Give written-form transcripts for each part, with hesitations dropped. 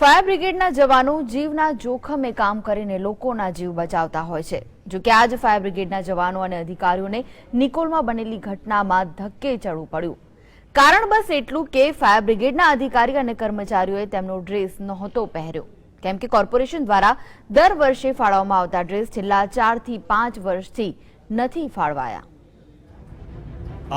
Fire બ્રિગેડના જવાનો જીવના જોખમે કામ કરીને લોકોના જીવ બચાવતા હોય છે। જો કે આજ ફાયર બ્રિગેડના જવાનો અને અધિકારીઓને નિકોલમાં બનેલી ઘટનામાં ધક્કે ચડવું પડ્યું। કારણ બસ એટલું કે ફાયર બ્રિગેડના અધિકારી અને કર્મચારીઓએ તેમનો ડ્રેસ નહોતો પહેર્યો, કેમ કે કોર્પોરેશન દ્વારા દર વર્ષે ફાળવવામાં આવતા ડ્રેસ છેલ્લા 4 થી 5 વર્ષથી નથી ફાળવાયા।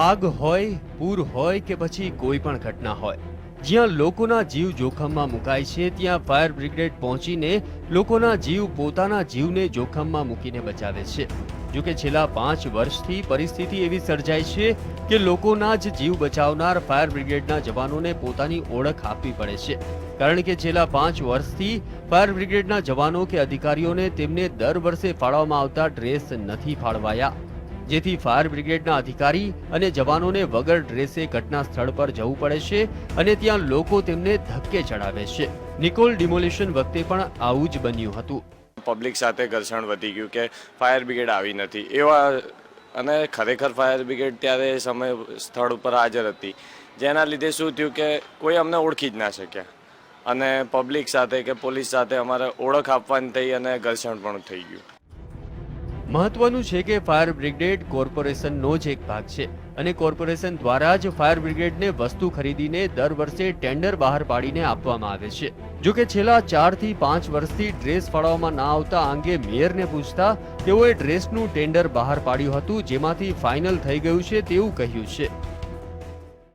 આગ હોય, પૂર હોય કે પછી કોઈ પણ ઘટના હોય, જ્યાં લોકોના જીવ જોખમમાં મુકાય છે ત્યાં ફાયર બ્રિગેડ પહોંચીને લોકોના જીવ પોતાના જીવને જોખમમાં મૂકીને બચાવે છે। જો કે છેલ્લા 5 વર્ષથી પરિસ્થિતિ એવી સર્જાઈ છે કે લોકોના જ જીવ બચાવનાર ફાયર બ્રિગેડના જવાનોને પોતાની ઓળખ આપવી પડે છે, કારણ કે છેલ્લા 5 વર્ષથી ફાયર બ્રિગેડના જવાનો કે અધિકારીઓને તેમને દર વર્ષે ફાળવવામાં આવતા ડ્રેસ નથી ફાળવાયા, જેથી ફાયર બ્રિગેડના અધિકારી અને જવાનોને વગર ડ્રેસે ઘટના સ્થળ પર જવું પડે છે અને ત્યાં લોકો તેમને ધક્કે ચડાવે છે। નિકોલ ડિમોલિશન વખતે પણ આવું જ બન્યું હતું। પબ્લિક સાથે ઘર્ષણ વધી ગયું કે ફાયર બ્રિગેડ આવી નથી એવા, અને ખરેખર ફાયર બ્રિગેડ ત્યારે સમય સ્થળ ઉપર હાજર હતી, જેના લીધે શું થયું કે કોઈ અમને ઓળખી જ ના શક્યા અને પબ્લિક સાથે કે પોલીસ સાથે અમારે ઓળખ આપવાની થઈ અને ઘર્ષણ પણ થઈ ગયું। મહત્વનું છે કે ફાયર બ્રિગેડ કોર્પોરેશનનો જ એક ભાગ છે અને કોર્પોરેશન દ્વારા જ ફાયર બ્રિગેડને વસ્તુ ખરીદીને દર વર્ષે ટેન્ડર બહાર પાડીને આપવામાં આવે છે। જો કે છેલ્લા 4 થી 5 વર્ષથી ડ્રેસ ફાળવવામાં ના આવતા અંગે મેયરને પૂછતા તેઓએ ડ્રેસનું ટેન્ડર બહાર પાડ્યું હતું, જેમાંથી ફાઇનલ થઈ ગયું છે તેવું કહ્યું છે।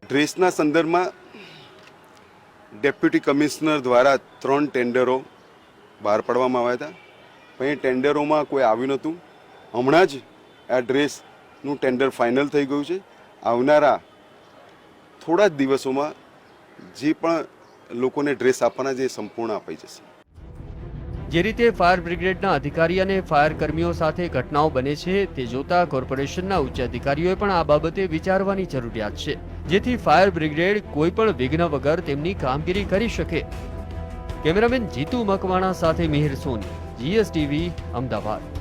ડ્રેસના સંદર્ભમાં ડેપ્યુટી કમિશનર દ્વારા 3 ટેન્ડરો બહાર પાડવામાં આવ્યા હતા, પણ એ ટેન્ડરોમાં કોઈ આવ્યું નહોતું। હમણાં જ આ ડ્રેસનું ટેન્ડર ફાઇનલ થઈ ગયું છે। આવનારા થોડા જ દિવસોમાં જે પણ લોકોને ડ્રેસ આપવાના છે એ સંપૂર્ણ અપાઈ જશે। જે રીતે ફાયર બ્રિગેડના અધિકારી અને ફાયર કર્મીઓ સાથે ઘટનાઓ બને છે તે જોતા કોર્પોરેશનના ઉચ્ચ અધિકારીઓએ પણ આ બાબતે વિચારવાની જરૂરિયાત છે, જેથી ફાયર બ્રિગેડ કોઈ પણ વિઘ્ન વગર તેમની કામગીરી કરી શકે। કેમેરામેન જીતુ મકવાણા સાથે મિહિર સોની, GSTV, અમદાવાદ।